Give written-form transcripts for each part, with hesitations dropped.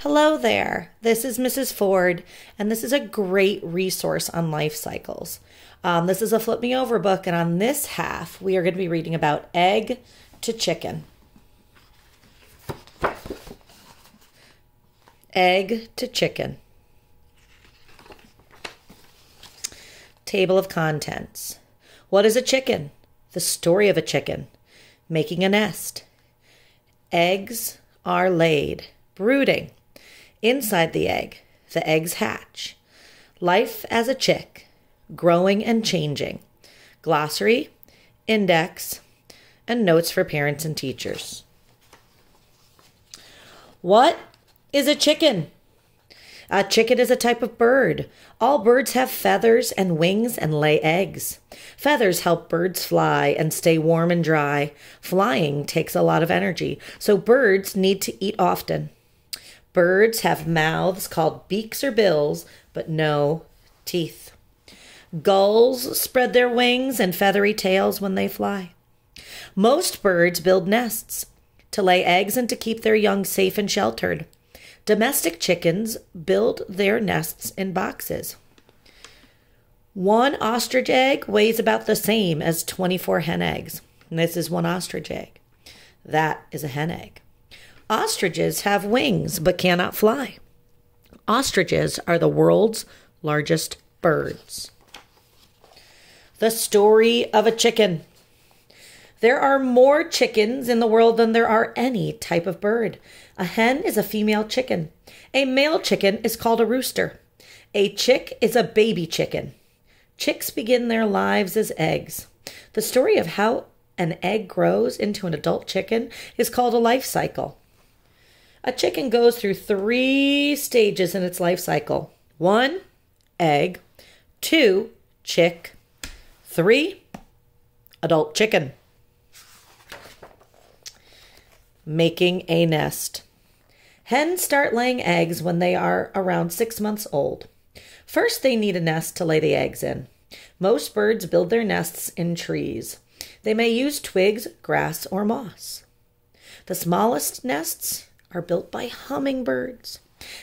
Hello there. This is Mrs. Ford, and this is a great resource on life cycles. This is a Flip Me Over book, and on this half, we are going to be reading about egg to chicken. Egg to chicken. Table of contents. What is a chicken? The story of a chicken. Making a nest. Eggs are laid. Brooding. Inside the eggs hatch. Life as a chick. Growing and changing. Glossary, index, and notes for parents and teachers. What is a chicken? A chicken is a type of bird. All birds have feathers and wings and lay eggs. Feathers help birds fly and stay warm and dry. Flying takes a lot of energy, so birds need to eat often. Birds have mouths called beaks or bills, but no teeth. Gulls spread their wings and feathery tails when they fly. Most birds build nests to lay eggs and to keep their young safe and sheltered. Domestic chickens build their nests in boxes. One ostrich egg weighs about the same as 24 hen eggs. And this is one ostrich egg. That is a hen egg. Ostriches have wings but cannot fly. Ostriches are the world's largest birds. The story of a chicken. There are more chickens in the world than there are any type of bird. A hen is a female chicken. A male chicken is called a rooster. A chick is a baby chicken. Chicks begin their lives as eggs. The story of how an egg grows into an adult chicken is called a life cycle. A chicken goes through 3 stages in its life cycle. 1, egg. 2, chick. 3, adult chicken. Making a nest. Hens start laying eggs when they are around 6 months old. First, they need a nest to lay the eggs in. Most birds build their nests in trees. They may use twigs, grass, or moss. The smallest nests are built by hummingbirds.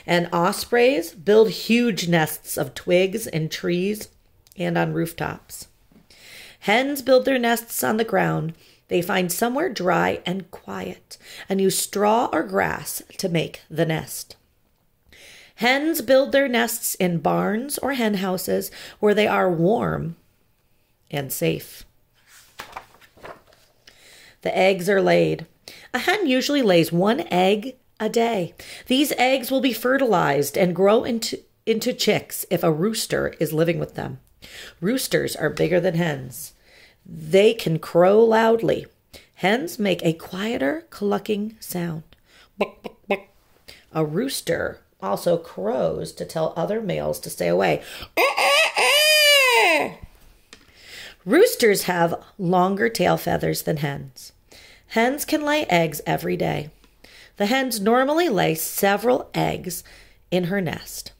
And ospreys build huge nests of twigs in trees and on rooftops. Hens build their nests on the ground. They find somewhere dry and quiet and use straw or grass to make the nest. Hens build their nests in barns or hen houses where they are warm and safe. The eggs are laid. A hen usually lays 1 egg a day. These eggs will be fertilized and grow into chicks if a rooster is living with them. Roosters are bigger than hens. They can crow loudly. Hens make a quieter clucking sound. Buck, buck, buck. A rooster also crows to tell other males to stay away. Roosters have longer tail feathers than hens. Hens can lay eggs every day. The hens normally lay several eggs in her nest.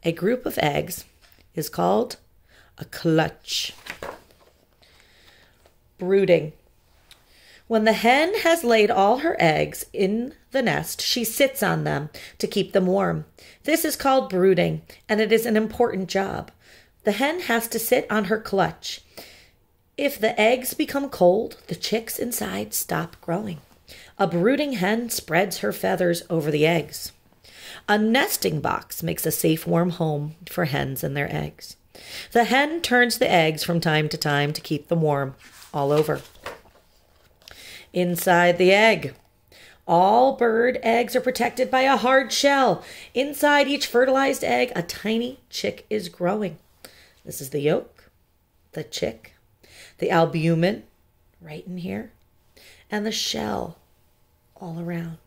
A group of eggs is called a clutch. Brooding. When the hen has laid all her eggs in the nest, she sits on them to keep them warm. This is called brooding, and it is an important job. The hen has to sit on her clutch. If the eggs become cold, the chicks inside stop growing. A brooding hen spreads her feathers over the eggs. A nesting box makes a safe, warm home for hens and their eggs. The hen turns the eggs from time to time to keep them warm all over. Inside the egg. All bird eggs are protected by a hard shell. Inside each fertilized egg, a tiny chick is growing. This is the yolk, the chick, the albumin, right in here, and the shell all around.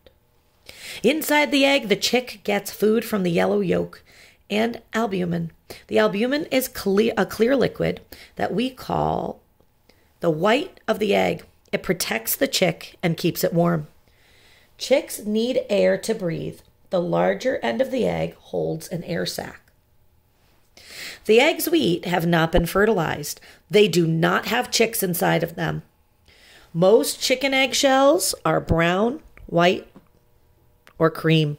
Inside the egg, the chick gets food from the yellow yolk and albumin. The albumin is a clear liquid that we call the white of the egg. It protects the chick and keeps it warm. Chicks need air to breathe. The larger end of the egg holds an air sac. The eggs we eat have not been fertilized. They do not have chicks inside of them. Most chicken egg shells are brown, white, or cream.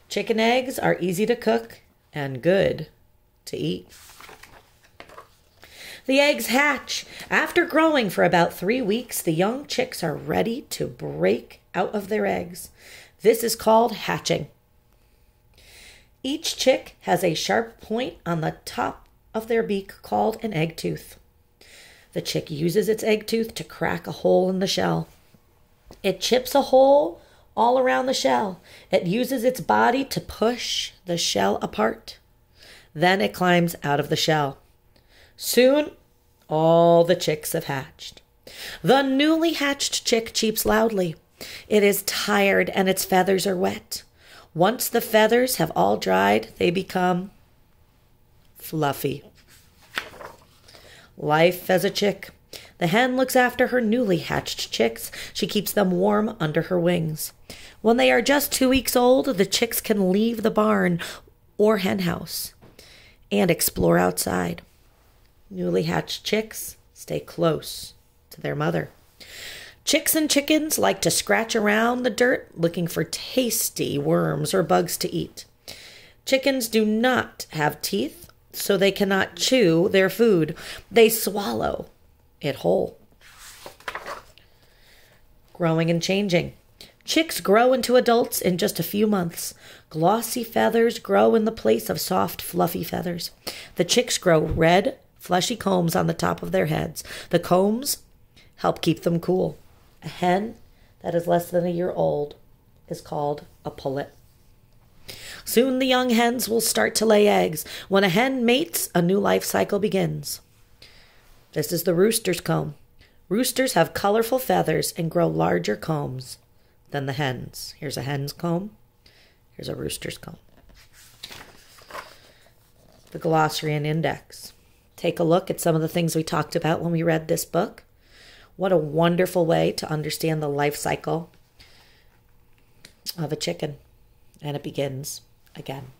Chicken eggs are easy to cook and good to eat. The eggs hatch. After growing for about 3 weeks, the young chicks are ready to break out of their eggs. This is called hatching. Each chick has a sharp point on the top of their beak called an egg tooth. The chick uses its egg tooth to crack a hole in the shell. It chips a hole all around the shell. It uses its body to push the shell apart. Then it climbs out of the shell. Soon, all the chicks have hatched. The newly hatched chick cheeps loudly. It is tired and its feathers are wet. Once the feathers have all dried, they become fluffy. Life as a chick. The hen looks after her newly hatched chicks. She keeps them warm under her wings. When they are just 2 weeks old, the chicks can leave the barn or hen house and explore outside. Newly hatched chicks stay close to their mother. Chicks and chickens like to scratch around the dirt looking for tasty worms or bugs to eat. Chickens do not have teeth, so they cannot chew their food. They swallow it whole. Growing and changing. Chicks grow into adults in just a few months. Glossy feathers grow in the place of soft, fluffy feathers. The chicks grow red, fleshy combs on the top of their heads. The combs help keep them cool. A hen that is less than a year old is called a pullet. Soon the young hens will start to lay eggs. When a hen mates, a new life cycle begins. This is the rooster's comb. Roosters have colorful feathers and grow larger combs than the hens. Here's a hen's comb. Here's a rooster's comb. The glossary and index. Take a look at some of the things we talked about when we read this book. What a wonderful way to understand the life cycle of a chicken. And it begins again.